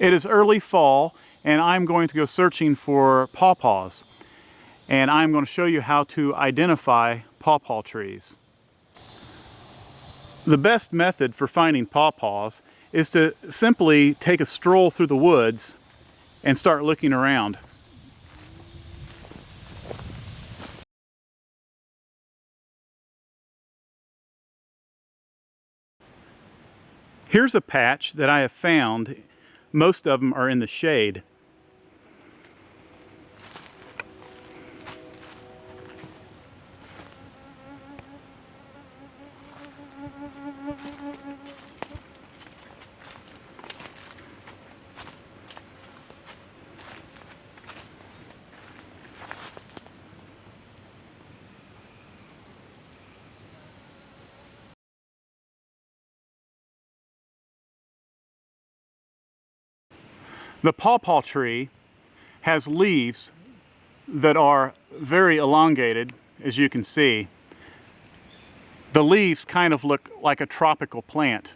It is early fall and I'm going to go searching for pawpaws. And I'm going to show you how to identify pawpaw trees. The best method for finding pawpaws is to simply take a stroll through the woods and start looking around. Here's a patch that I have found. Most of them are in the shade. The pawpaw tree has leaves that are very elongated, as you can see. The leaves kind of look like a tropical plant.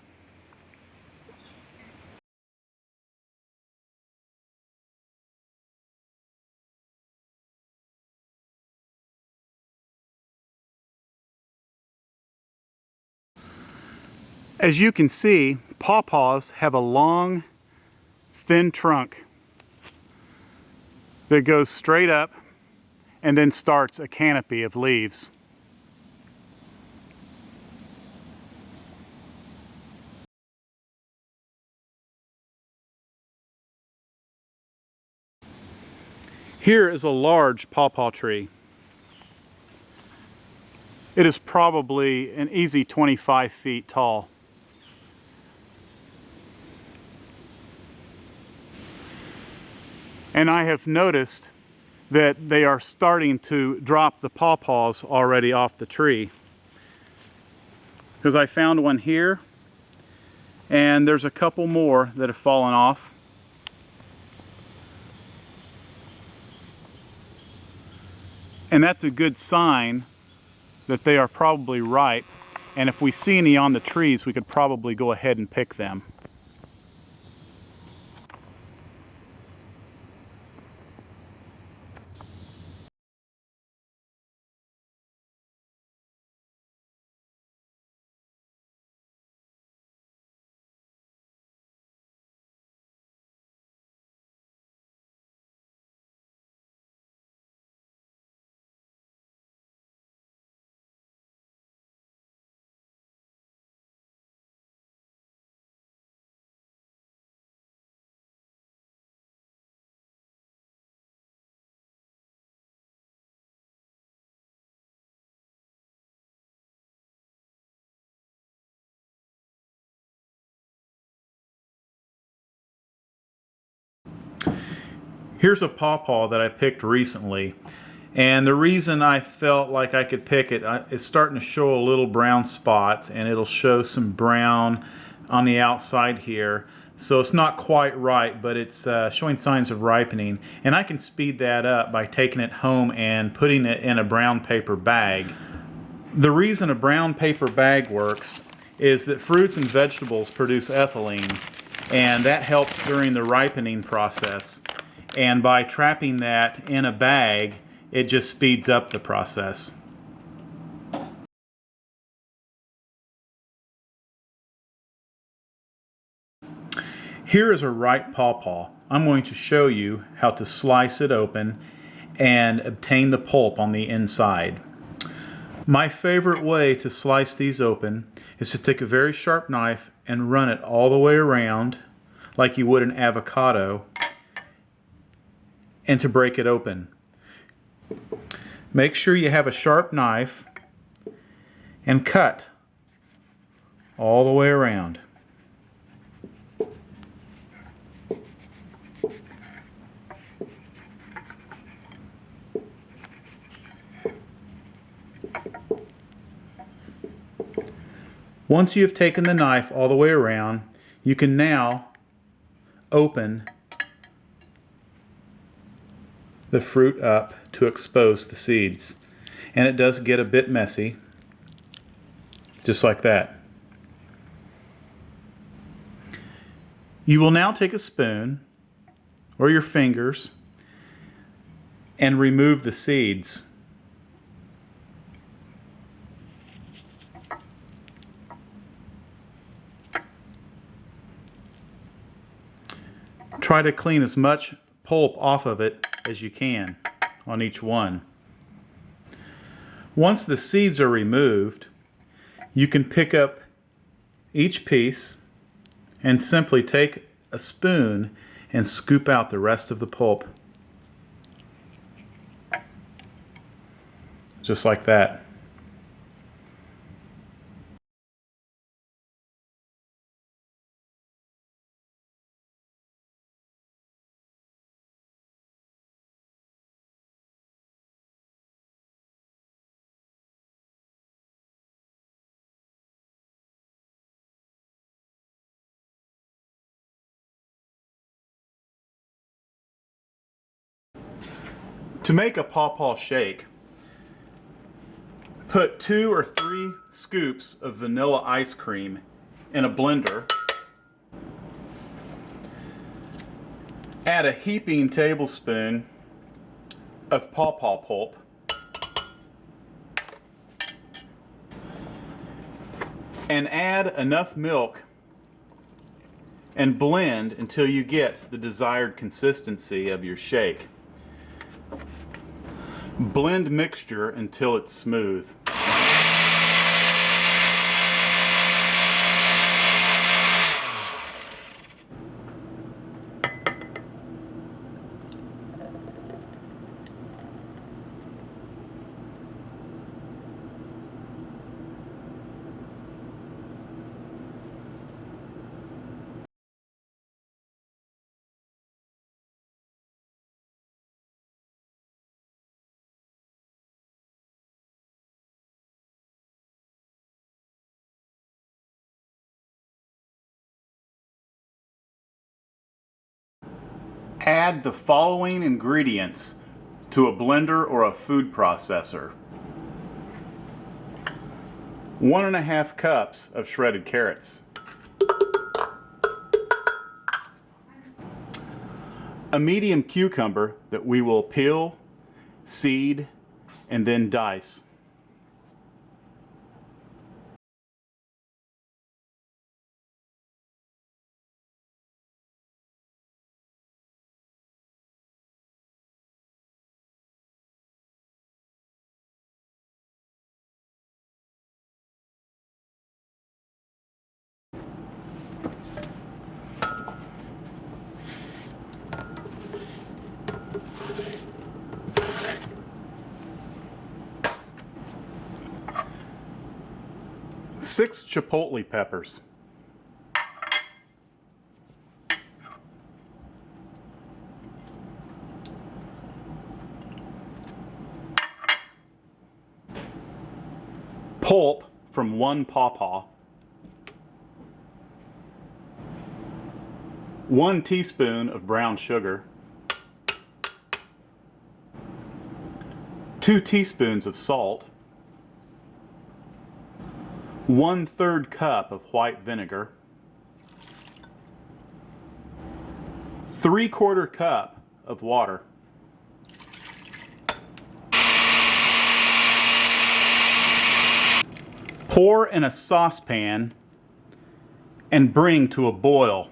As you can see, pawpaws have a long, thin trunk that goes straight up and then starts a canopy of leaves. Here is a large pawpaw tree. It is probably an easy 25 feet tall. And I have noticed that they are starting to drop the pawpaws already off the tree. Because I found one here, and there's a couple more that have fallen off. And that's a good sign that they are probably ripe. And if we see any on the trees, we could probably go ahead and pick them. Here's a pawpaw that I picked recently, and the reason I felt like I could pick it, it's starting to show a little brown spots, and it'll show some brown on the outside here. So it's not quite right, but it's showing signs of ripening, and I can speed that up by taking it home and putting it in a brown paper bag. The reason a brown paper bag works is that fruits and vegetables produce ethylene, and that helps during the ripening process. And by trapping that in a bag, it just speeds up the process. Here is a ripe pawpaw. I'm going to show you how to slice it open and obtain the pulp on the inside. My favorite way to slice these open is to take a very sharp knife and run it all the way around like you would an avocado, and to break it open. Make sure you have a sharp knife and cut all the way around. Once you have taken the knife all the way around, you can now open the fruit up to expose the seeds. And it does get a bit messy, just like that. You will now take a spoon or your fingers and remove the seeds. Try to clean as much pulp off of it as you can on each one. Once the seeds are removed, you can pick up each piece and simply take a spoon and scoop out the rest of the pulp. Just like that. To make a pawpaw shake, put 2 or 3 scoops of vanilla ice cream in a blender. Add a heaping tablespoon of pawpaw pulp. And add enough milk and blend until you get the desired consistency of your shake. Blend mixture until it's smooth. Add the following ingredients to a blender or a food processor. 1½ cups of shredded carrots. A medium cucumber that we will peel, seed, and then dice. Six chipotle peppers. Pulp from 1 pawpaw. 1 teaspoon of brown sugar. 2 teaspoons of salt. 1/3 cup of white vinegar. 3/4 cup of water. Pour in a saucepan and bring to a boil.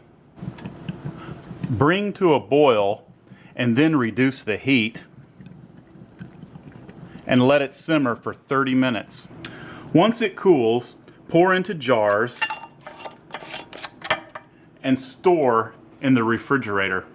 Bring to a boil and then reduce the heat and let it simmer for 30 minutes. Once it cools, pour into jars and store in the refrigerator.